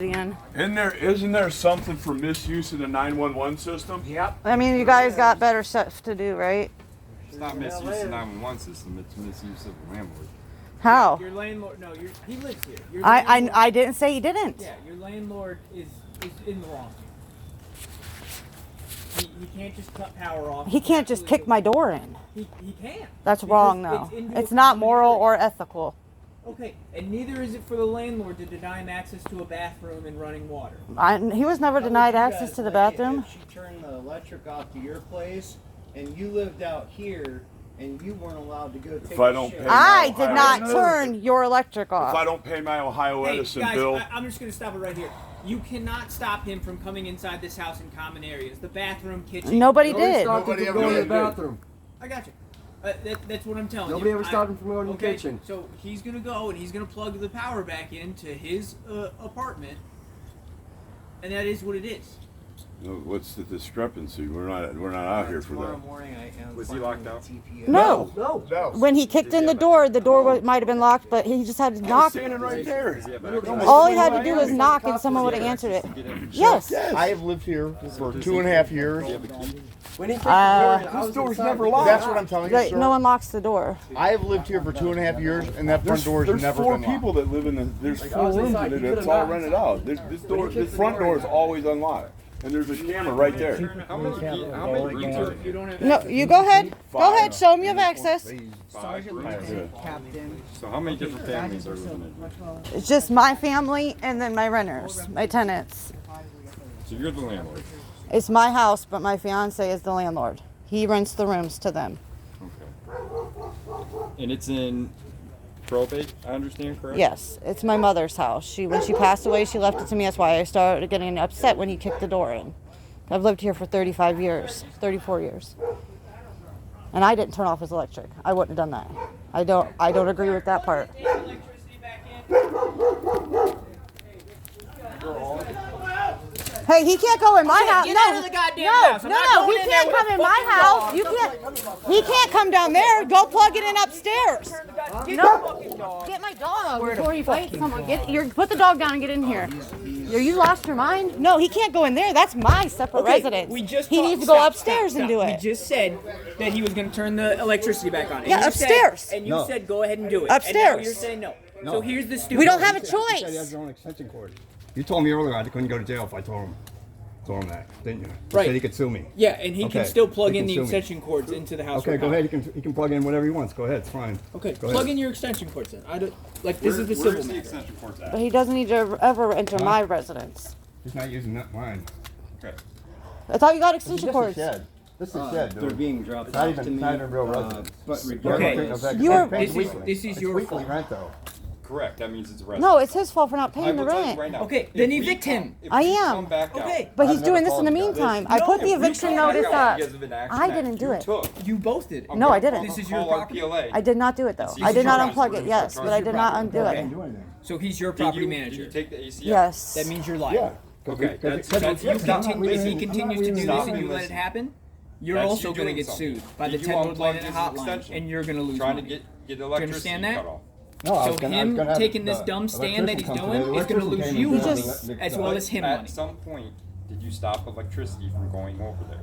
again. Isn't there something for misuse of the 911 system? Yep. I mean, you guys got better stuff to do, right? It's not misuse of the 911 system, it's misuse of the landlord. How? Your landlord, no, he lives here. Your I didn't say he didn't. Yeah, your landlord is in the wrong here. He can't just cut power off. He can't just kick my door in. He can't. That's Because wrong, though. It's not moral or ethical. Okay, and neither is it for the landlord to deny him access to a bathroom and running water. He was never denied access to the bathroom. If she turned the electric off to your place, and you lived out here, and you weren't allowed to go take If I a don't shit. pay I did not turn your electric If I off. don't pay my Ohio Hey, Edison guys, bill, I'm just going to stop it right here. You cannot stop him from coming inside this house in common areas. The bathroom, kitchen. Nobody did. Nobody ever going to the did. bathroom. I got you. That's what I'm telling Nobody you. ever stopped him from going to the Okay, kitchen. so he's going to go and he's going to plug the power back into his apartment, and that is what it is. what's the discrepancy? We're not out here for Tomorrow that. morning, I am Was he filing locked out? TPS. No. No. When he kicked in the door might have been locked, but he just had to I'm knock. standing right there. Does he have access? All he had to do was knock and someone would have answered it. Yes. I have lived here for 2.5 years. Do you have a key? When he kicked the door in, I This was door's inside. never locked. That's what I'm telling you, Right, sir. no one locks the door. I have lived here for 2.5 years, and that front door has There's never 4 been locked. people that live in the. There's Like, I 4 was rooms inside, in it. you could've It's all knocked. rented out. This front door is always unlocked, and there's a camera right there. How many rooms are If you don't have No, you go ahead. Go ahead. Show him you have access. 5 rooms? So how many different families are living in? It's just my family and then my renters, my tenants. So you're the landlord. It's my house, but my fiance is the landlord. He rents the rooms to them. Okay. And it's in probate, I understand, correct? Yes, it's my mother's house. When she passed away, she left it to me. That's why I started getting upset when he kicked the door in. I've lived here for 35 years, 34 years. And I didn't turn off his electric. I wouldn't have done that. I don't agree with that part. Hey, he can't go in my house. Get No, out of the goddamn house. I'm not no, going he in there can't with come a in my fucking house. dog. You can't. He can't come down there. Go plug it in upstairs. No, get my dog before he fights someone. Put the dog down and get in here. You lost your mind? No, he can't go in there. That's my separate residence. We just he needs to go upstairs and do it. We just said that he was going to turn the electricity back on. And Yeah, you upstairs. Said, and you said go ahead and do it. Upstairs. And now you're saying no. So here's the stupid. We don't have a He said he has choice. his own extension cord. You told me earlier I couldn't go to jail if I told him that, didn't you? You Right. said he could sue me. Yeah, and he can Okay, still plug he in can the sue me. extension cords into the house. Okay, right go now. ahead. He can plug in whatever he wants. Go ahead. It's fine. Okay, Go plug ahead. in your extension cords in. I don't like this is the Where's civil the matter. extension cords But at? he doesn't need to ever enter my residence. He's not using that mine. Okay. I thought you got This extension is cords. shed. This is shed, They're dude. being dropped Not off to even, me. not even real residence. But Yeah, regardless, okay, You are- it's paid This is- weekly. this is It's your weekly fault. rent, though. Correct, that means it's a resident. No, it's his fault for not I paying the will tell you rent. right now. Okay, if then we evict come- him. if I we am. come back out- Okay. But he's I've doing never this in the called you guys. meantime. I put the If we eviction come back notice out up. because of an action I that didn't do you it. took, You both did. I'm No, I gonna didn't. This is your call our property. PLA. I did not do it though. This I is did not your unplug property. it, yes, but I did not undo I it. didn't do anything. So he's your Did property you manager. take the ACF? Yes. That means you're Yeah. liable. Okay, That's, Because if, you I'm not continue, if he leaving- continues I'm to not do leaving this the and you let house. it happen, you're That's also you going to doing get something. sued by Did the you 10 unplug Atlanta his hotline, extension? and you're going to lose Trying money. to get the you electricity understand that? cut off. No, I was So gonna- I him was gonna have taking the this dumb stand that he's electrician come doing today. is going to The lose electrician you came and money did the- as well as him At money. some point, did you stop electricity from going over there?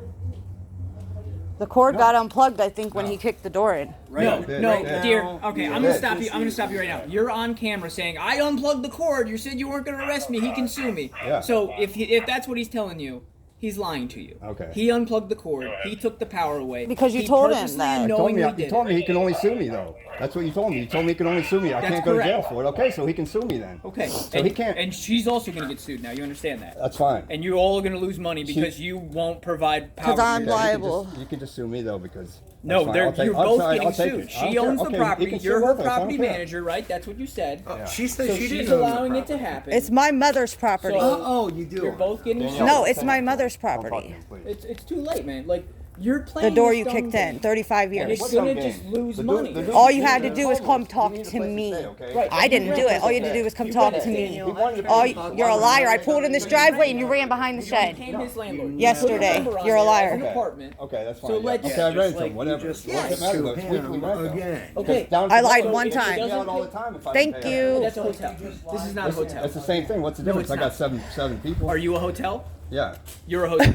The cord got unplugged, I think, when he kicked the door in. No, did, no, right dear. now. Okay, I'm gonna stop you. I'm gonna stop you right now. You're on camera saying I unplugged the cord. You said you weren't gonna arrest me. He can sue me. Yeah. So if that's what he's telling you, he's lying to you. Okay. He unplugged the cord. He took the power away. Because you He told him purposely that. and You knowingly You did told it. me he can only sue me, though. That's what you told me. You told me he can only sue me. I That's can't go to jail correct. for it. Okay, so he can sue me then. Okay. So and, he can't. And she's also gonna get sued now. You understand that? That's fine. And you're all gonna lose money because you won't provide power. 'Cause I'm to your- liable. You can just sue me, though, because... No, that's fine. I'll take- you're I'm both sorry, getting I'll take sued. it. I She don't care. owns the Okay, property. he can sue You're her both of us. I don't property care. manager, right? That's what you said. she said So she she's didn't own the allowing it to property. happen. It's my mother's property. So- Oh, you do. You're both getting sued. No, it's my mother's property. It's too late, man. Like You're The playing door this you dumb kicked game. in, 35 And years. it's gonna just lose money. All you had to do was come talk to me. Right. I didn't do it. All you had to do was come talk to me. You're a liar. I pulled in this driveway and you ran behind the You shed. became his landlord. Yesterday. You put a number on You're a there liar. as an apartment. Okay, that's fine. So yeah. let's- okay, I Just rented like them, whatever. you just What's lied the matter? to It's weekly him rent, though. again. Okay. It's down I to lied $1. one if it time. doesn't- I out all the time if I Thank didn't pay you. That's a hotel. This is not a hotel. It's the same thing. What's the No, difference? it's I got not. seven people. Are you a hotel? Yeah. You're a hotel.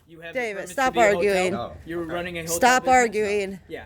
You have the David, permits to stop be a hotel? arguing. No. You're running a hotel. Stop business? arguing. Yeah.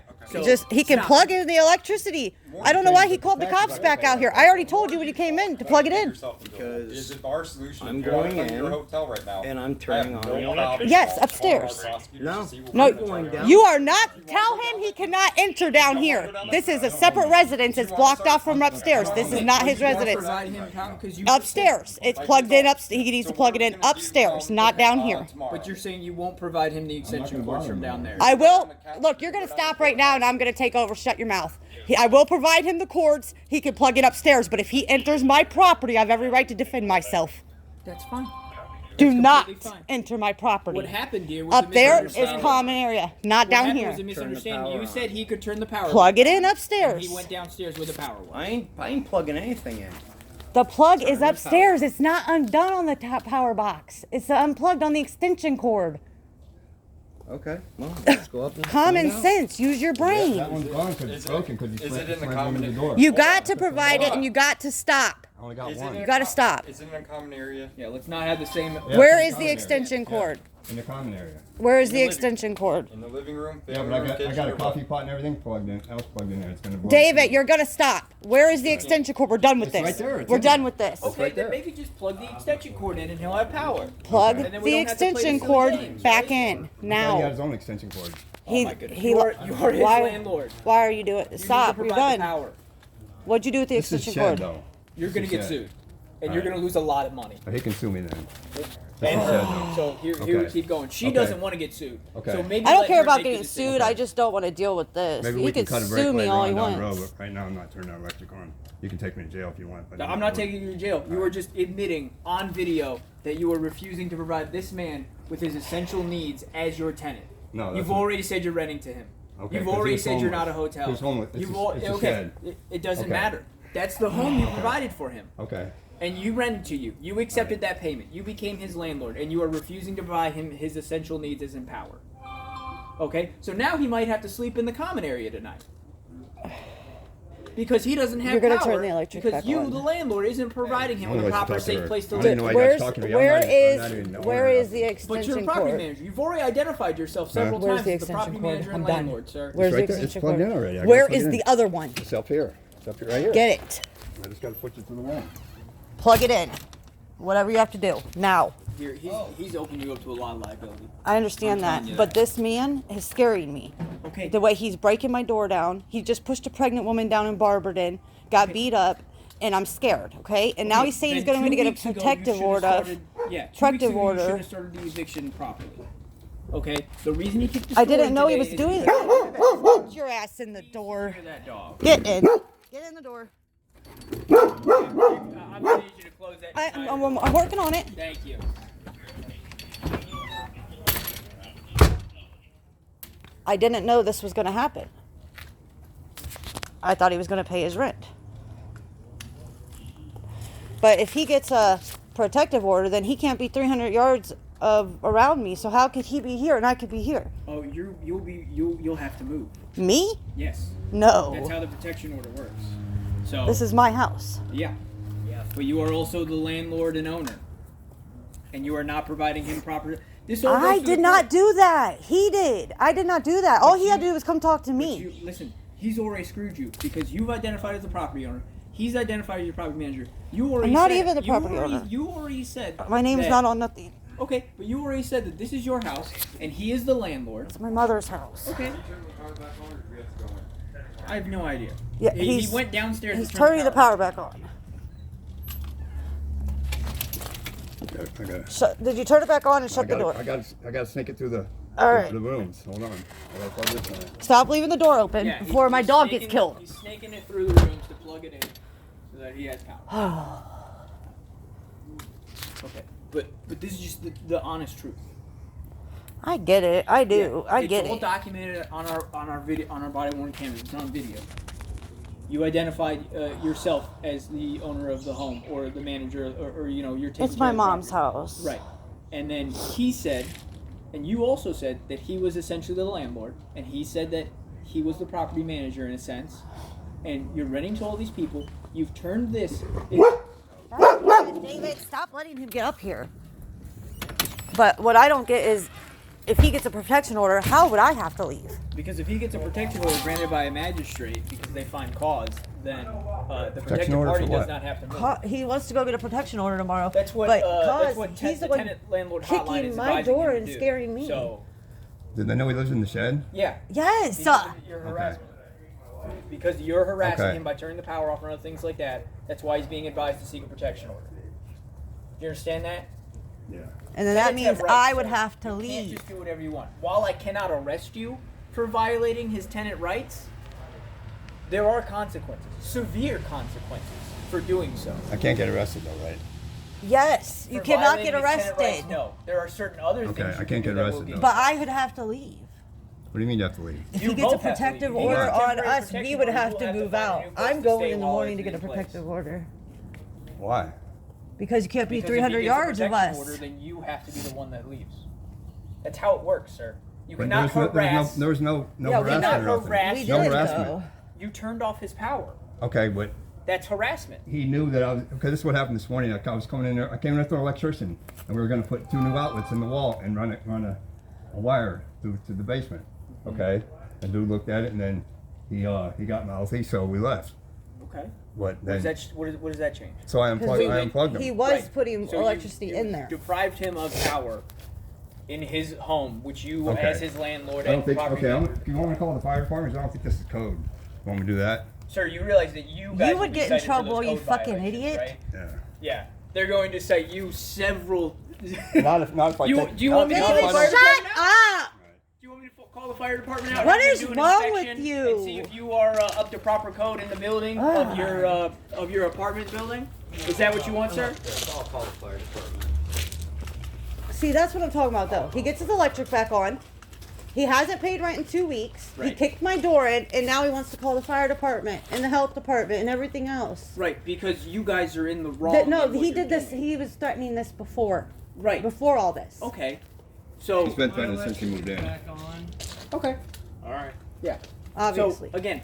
He can stop. plug in the electricity. I don't know why he called the cops back out here. I already told you when you came in to plug it in. Because Is it our solution? I'm If you're not going in your in hotel right now, and I'm I have turning no on the problem electricity. Yes, calling our upstairs. prosecutors No. to see what No, we're gonna going turn down. around. You are not. Tell him he cannot enter down here. This is a separate residence. It's blocked off from upstairs. This is not his residence. Provide him power- 'cause you- Upstairs. It's plugged in upstairs. He needs to plug it in upstairs, not down here. But you're saying you won't provide him the extension cords from down there. I will. Look, you're going to stop right now and I'm going to take over. Shut your mouth. I will provide him the cords. He can plug it upstairs. But if he enters my property, I have every right to defend myself. That's fine. Do not completely fine. enter my property. What happened, dear, was Up a there is misunderstanding. common area, not What down happened here. was a misunderstanding. You said he could turn the power. Plug it back in on, upstairs. and he went downstairs with the power. I ain't plugging anything in. The plug is upstairs. It's not undone on the top power box. It's unplugged on the extension cord. Okay, well, let's go up and Common find out. sense. Use your That brain. one's gone because it's broken because Is it in the slammed common into the door. You got to provide it and you got to stop. I only got Is it one. in You a gotta com- stop. Is it in a common area? Yeah, let's not have the same. Yeah, Where it's is in the common extension area. cord? In the common area. Where is the living extension cord? In the living room? Yeah, family but room, I kitchen, got a or what? coffee pot and everything plugged in. Else plugged in there. It's gonna blow. David, you're gonna stop. Where is the extension cord? We're done with It's right this. there. It's We're in done there. with this. Okay, right then there. maybe just plug the extension cord in and he'll have power. Plug And then we the don't have to play extension the silly cord games, back right? in He got now. his own extension cord. Oh my goodness. he- You are his why- landlord. Why are you doing? You Stop. need to You're provide the done. power. What'd you do with the This is extension shed cord? though. You're gonna This get is sued, and All you're right. gonna lose a lot of money. He can sue me then. And This is shed though. so here we Okay. keep going. She Okay. doesn't want to get sued. Okay. So maybe I don't let care her about make the getting decision. sued. I just don't want to deal with this. Maybe He we can can cut a break sue me later all on he down the road, wants. but right now I'm not turning that electric on. You can take me to jail if you want. But No, I'm not taking you to jail. You are just admitting on video that you are refusing to provide this man with his essential needs as your tenant. No, that's You've not- already said you're renting to him. Okay, You've 'cause he already was said you're not a homeless. hotel. He was homeless. It's You've a- al- it's a okay. shed. It doesn't Okay. matter. That's the home you provided for him. Okay. And you rented to you. You accepted that payment. You became his landlord, and you are refusing to provide him his essential needs as in power. Okay? So now he might have to sleep in the common area tonight. Because he doesn't have You're gonna power. turn the electric because back you, on. the landlord, isn't providing him I with don't a know what proper, to talk to safe her. place to I live. didn't know why you guys talking to me. I'm Where not even- I'm not even the owner where of is it. the But extension you're a property cord? manager. You've already identified yourself several Where's times the as the property extension cord? manager and I'm done. landlord, sir. Where's right the there. It's extension plugged cord? in already. I gotta Where plug is it the in. other one? It's up here. It's up here right here. Get it. I just gotta push it through the wall. Plug it in. Whatever you have to do now. Here, he's opened you up to a lot of liability. I understand I'm telling that, you but that. this man is scaring me. Okay. The way he's breaking my door down. He just pushed a pregnant woman down in Barberton, got beat up, and I'm scared. Okay, and now he's saying he's going to get a protective order. Yeah, Protective order. You should have started the eviction properly. Okay. The reason he kicked the I store didn't in know he today was is doing because- it. Get your ass in the door. Hear that dog. Get in. Get in the door. I'm gonna need you to close that. I'm working on it. Thank you. I didn't know this was going to happen. I thought he was going to pay his rent. But if he gets a protective order, then he can't be 300 yards of around me. So how could he be here and I could be here? Oh, you'll have to move. Me? Yes. No. That's how the protection order works. So This is my house. yeah. But you are also the landlord and owner, and you are not providing him proper. This all goes I to did the not court. do that. He did. I did not do that. All he had to do was come talk to But me. listen, he's already screwed you because you've identified as the property owner. He's identified as your property manager. You already I'm not said- even the you property already- owner. You already said My name's that- not on nothing. Okay, but you already said that this is your house and he is the landlord. It's my mother's house. Okay. I have no idea. Yeah, he he's- went downstairs. He's and turned turning the power back on. I got it. Did you turn it back on and shut the door? I got to sneak it through the All right. the rooms. Hold on. I gotta plug this in. Stop leaving the door open Yeah, before my he's dog snaking gets killed. He's snaking it through the rooms to plug it in so that he has power. Okay, but this is just the honest truth. I get it. I do. Yeah, I get It's all it. documented on our video, on our body worn cameras. It's on video. You identified yourself as the owner of the home or the manager, or you know, you're taking It's my care of the mom's property. house. Right. And then he said, and you also said that he was essentially the landlord, and he said that he was the property manager in a sense. And you're renting to all these people. You've turned this. David, stop letting him get up here. But what I don't get is, if he gets a protection order, how would I have to leave? Because if he gets a protection order granted by a magistrate because they find cause, then the protected order party for does what? not have to move. He wants to go get a protection order tomorrow. That's what but that's what he's the the one tenant landlord hotline kicking is my advising door him and to do. scaring me. So Did they know he lives in the shed? yeah, Yes. because of your harassment. Because you're harassing Okay. him by turning the power off and other things like that. That's why he's being advised to seek a protection order. Do you understand that? Yeah. And then that Tenants have means rights, I would sir. have to You can't leave. just do whatever you want. While I cannot arrest you for violating his tenant rights, there are consequences, severe consequences for doing so. I can't get arrested though, right? Yes, you For cannot violating get his tenant rights, arrested. no, there are certain other Okay, things. I you can't can get do that will arrested, be- though. But I would have to leave. What do you mean you have to leave? If You he gets a both have to protective leave. He order gets a on temporary us, protection we would order. have You'll to have to move find out. a new place I'm to going stay in the while morning to it's get a in place. protective order. Why? Because you can't be Because 300 if he gets a yards of protection us. Order, then you have to be the one that leaves. That's how it works, sir. You But cannot harass. there was no Yeah, we harassment cannot or nothing. harass. We No did, harassment. though. You turned off his power. Okay, but That's harassment. he knew that I was, okay, this is what happened this morning. I was coming in there, I came in there with an electrician, and we were gonna put 2 new outlets in the wall and run a wire to the basement, okay? And dude looked at it, and then he got mouthy, so we left. Okay. But What then, does that change? so I unplugged He him. was Right. putting So electricity you in there. Deprived him of power in his home, which you, Okay. as his landlord I don't and think, property okay, manager- if you want me to call the fire department, I don't think this is code. Want me to do that? Sir, you realize that you guys would be get in cited for trouble, those you code fucking violations, idiot. right? Yeah. Yeah, they're going to cite you several. Not if I You- take- do you want me to not call if the I fire don't- Shut department out? up! Do you want me to call the fire department out? What and is do an wrong with inspection you? And see if you are up to proper code in the building of your apartment building. Is that what you want, sir? I'll call the fire department. See, that's what I'm talking about, though. He gets his electric back on. He hasn't paid rent in 2 weeks. He Right. kicked my door in, and now he wants to call the fire department and the health department and everything else. Right, because you guys are in the wrong. That, no, in what he you're did this. doing. He was threatening this before. Right. Before all this. Okay. So. He's been threatening since he moved in. Okay. All right. Yeah. Obviously. So again,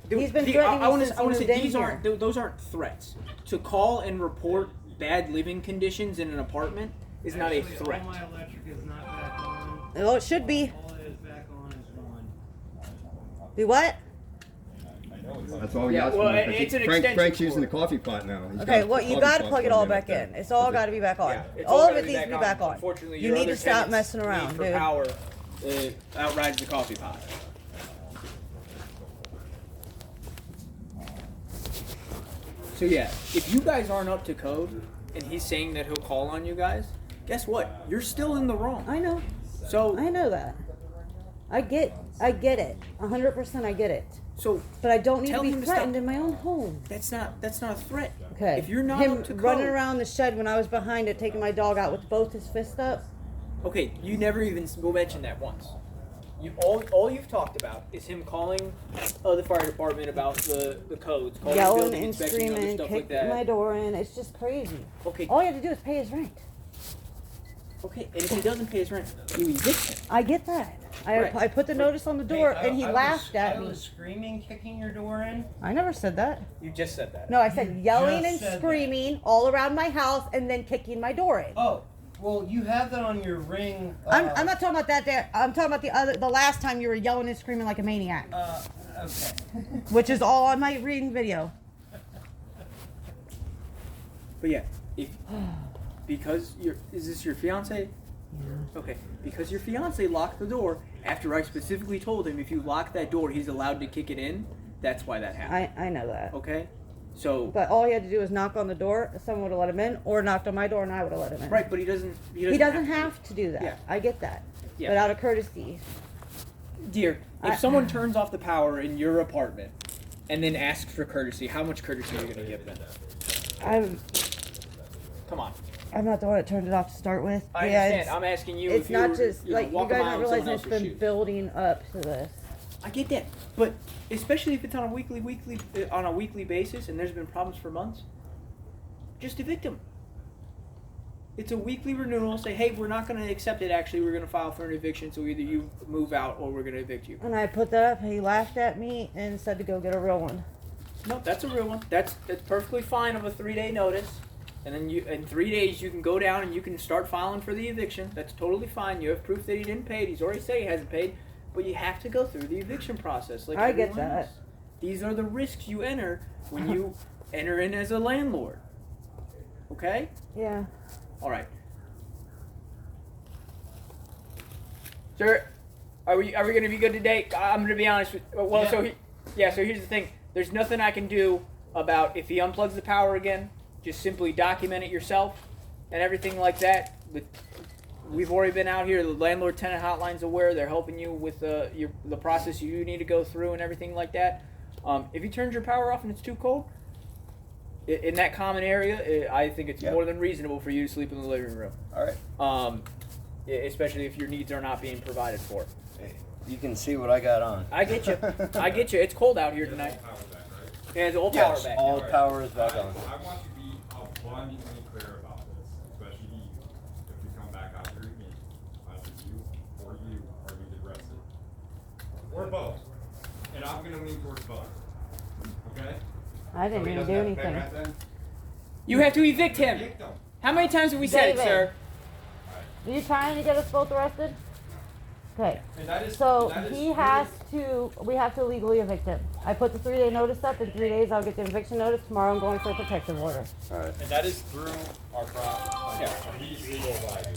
He's been threatening I want since to he say moved in these here. aren't those aren't threats. To call and report bad living conditions in an apartment is not a threat. All my electric is not back on. Oh, it should be. All that is back on is one. Be what? That's all he Yeah, asked well, for. it's an Frank's extension using the cord. coffee pot now. He's Okay, got well, the you coffee got to pot plug it plugged all in back up in. there. It's all That's got it. to be back on. Yeah, it's All all of gotta it needs to be on. back on. Unfortunately, You your need other to stop tenants' messing need around, for dude. power outrides the coffee pot. So yeah, if you guys aren't up to code, and he's saying that he'll call on you guys, guess what? You're still in the wrong. I know. So I know that. I get it. 100% I get it. so But I don't need Tell to be him to stop. threatened in my own home. that's not a threat. Okay. If you're not him up to code, running around the shed when I was behind it, taking my dog out with both his fists up. okay, you never even mentioned that once. You all you've talked about is him calling the fire department about the codes, calling Yelling building and inspection, and other screaming, stuff like kicking that. my door in. It's just crazy. Okay, All you have to do is pay his rent. okay, and if he doesn't pay his rent, you evict him. I get that. Right. I put the notice on the door and he laughed at I me. was screaming, kicking your door in. I never said that. You just said that. No, I said yelling just and said that. screaming all around my house and then kicking my door in. Oh, well, you have that on your ring. I'm not talking about that there. I'm talking about the last time you were yelling and screaming like a maniac, Okay. which is all on my reading video. But yeah, if because is this your fiance? Yeah. Okay, because your fiance locked the door after I specifically told him if you lock that door, he's allowed to kick it in. That's why that happened. I know that. Okay, so But all he had to do was knock on the door. Someone would have let him in, or knocked on my door and I would have let him in. right, but he doesn't. He doesn't have to do that. Yeah. I get that. Yeah. But out of courtesy. Dear, if I- someone turns off the power in your apartment and then asks for courtesy, how much courtesy are you going to give them? I'm Come on. I'm not the one that turned it off to start with. I yeah, understand. it's, I'm asking you. it's if you not were, just you know, like you walk a guys mile don't in realize someone it's else's been shoes. building up to this. I get that, but especially if it's on a weekly basis, and there's been problems for months, just evict them. It's a weekly renewal. Say, hey, we're not going to accept it. Actually, we're going to file for an eviction. So either you move out or we're going to evict you. And I put that up. He laughed at me and said to go get a real one. No, that's a real one. That's perfectly fine of a 3-day notice, and then in 3 days you can go down and you can start filing for the eviction. That's totally fine. You have proof that he didn't pay it. He's already said he hasn't paid, but you have to go through the eviction process. Like I get everyone that. else. These are the risks you enter when you enter in as a landlord. Okay? Yeah. All right. Sir, are we going to be good today? I'm going to be honest with. Well, Yeah. so here's the thing. There's nothing I can do about if he unplugs the power again. Just simply document it yourself and everything like that. But we've already been out here. The landlord-tenant hotline's aware. They're helping you with the process you need to go through and everything like that. If he turns your power off and it's too cold, in that common area, I think it's more than reasonable for you to sleep in the living room. All right. Especially if your needs are not being provided for. You can see what I got on. I get you. I get you. It's cold out here tonight. Yeah, it's all power Yes, back. all power is back on. I want to be abundantly clear about this, especially you. If you come back out here again, either you or you get arrested. Or both. And I'm gonna lean towards both. Okay? I didn't even do anything. You have to evict him. Evict them. How many times have we said it, David. sir? Are you trying to get us both arrested? Okay. And that is, So that is he has to, we have to legally evict him. I put the 3-day notice up. In 3 days, I'll get the eviction notice. Tomorrow, I'm going for a protective order. And that is through our process. Yeah. He's legal advisor.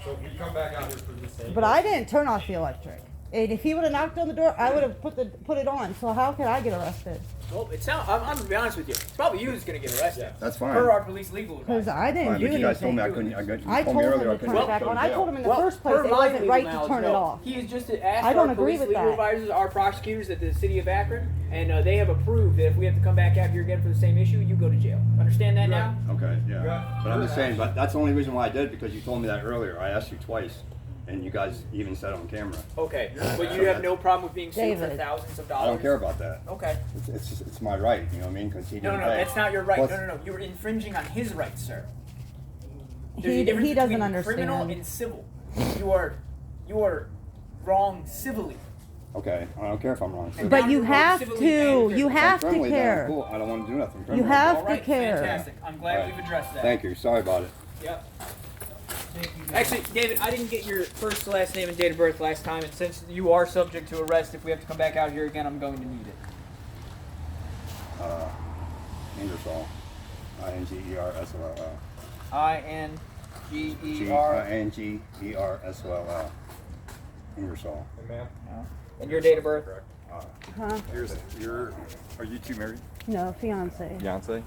So if we come back out here for the same. But I didn't turn off the electric. And if he would have knocked on the door, I would have put it on. So how can I get arrested? Well, I'm going to be honest with you. It's probably you who's going to get arrested. That's fine. Per our police legal Because advice. I didn't Fine, do but you guys told me I anything. couldn't. You I told told me him earlier I to couldn't turn it go back to on. I jail. told him in the Well, first place per it my wasn't legal right to knowledge, turn it no. off. He has just asked I don't our agree police with legal that. advisors, our prosecutors at the city of Akron, and they have approved that if we have to come back out here again for the same issue, you go to jail. Understand that now? Okay, yeah. Yeah. But I'm just saying, but that's the only reason why I did it, because you told me that earlier. I asked you twice, and you guys even said it on camera. Okay, but you have no problem with being sued for David. thousands of dollars? I don't care about that. Okay. It's my right, you know what I mean? Because he No, didn't no, pay. that's not your right. Plus- No. You're infringing on his rights, sir. There's He a difference doesn't between understand. criminal and civil. You are wrong civilly. Okay, I don't care if I'm wrong. And But now you you're have civilly to. angry. You If I'm have to friendly, then I'm care. cool. I don't want to do nothing You criminal. have All to right, care. fantastic. I'm glad All we've right. addressed that. Thank you. Sorry about it. Yep. Actually, David, I didn't get your first, last name, and date of birth last time, and since you are subject to arrest, if we have to come back out here again, I'm going to need it. Ingersoll. Ingersoll. I-N-G-E-R. Ingersoll. Ingersoll. And ma'am, And your date of birth? correct. Huh? Are you two married? No, fiance. Fiance?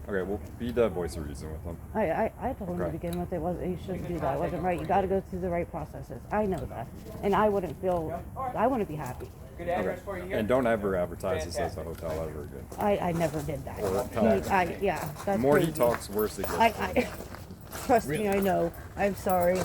Okay, well, be the voice of reason with them. I told him to Okay. begin with. You shouldn't do that. It wasn't right. You got to go through the right processes. I know that, and I wouldn't be happy. Good address for you here? And don't ever advertise this as a hotel ever again. I never did that. Or tell him. Yeah, The that's more he crazy. talks, worse it gets. Trust me, I know. I'm sorry.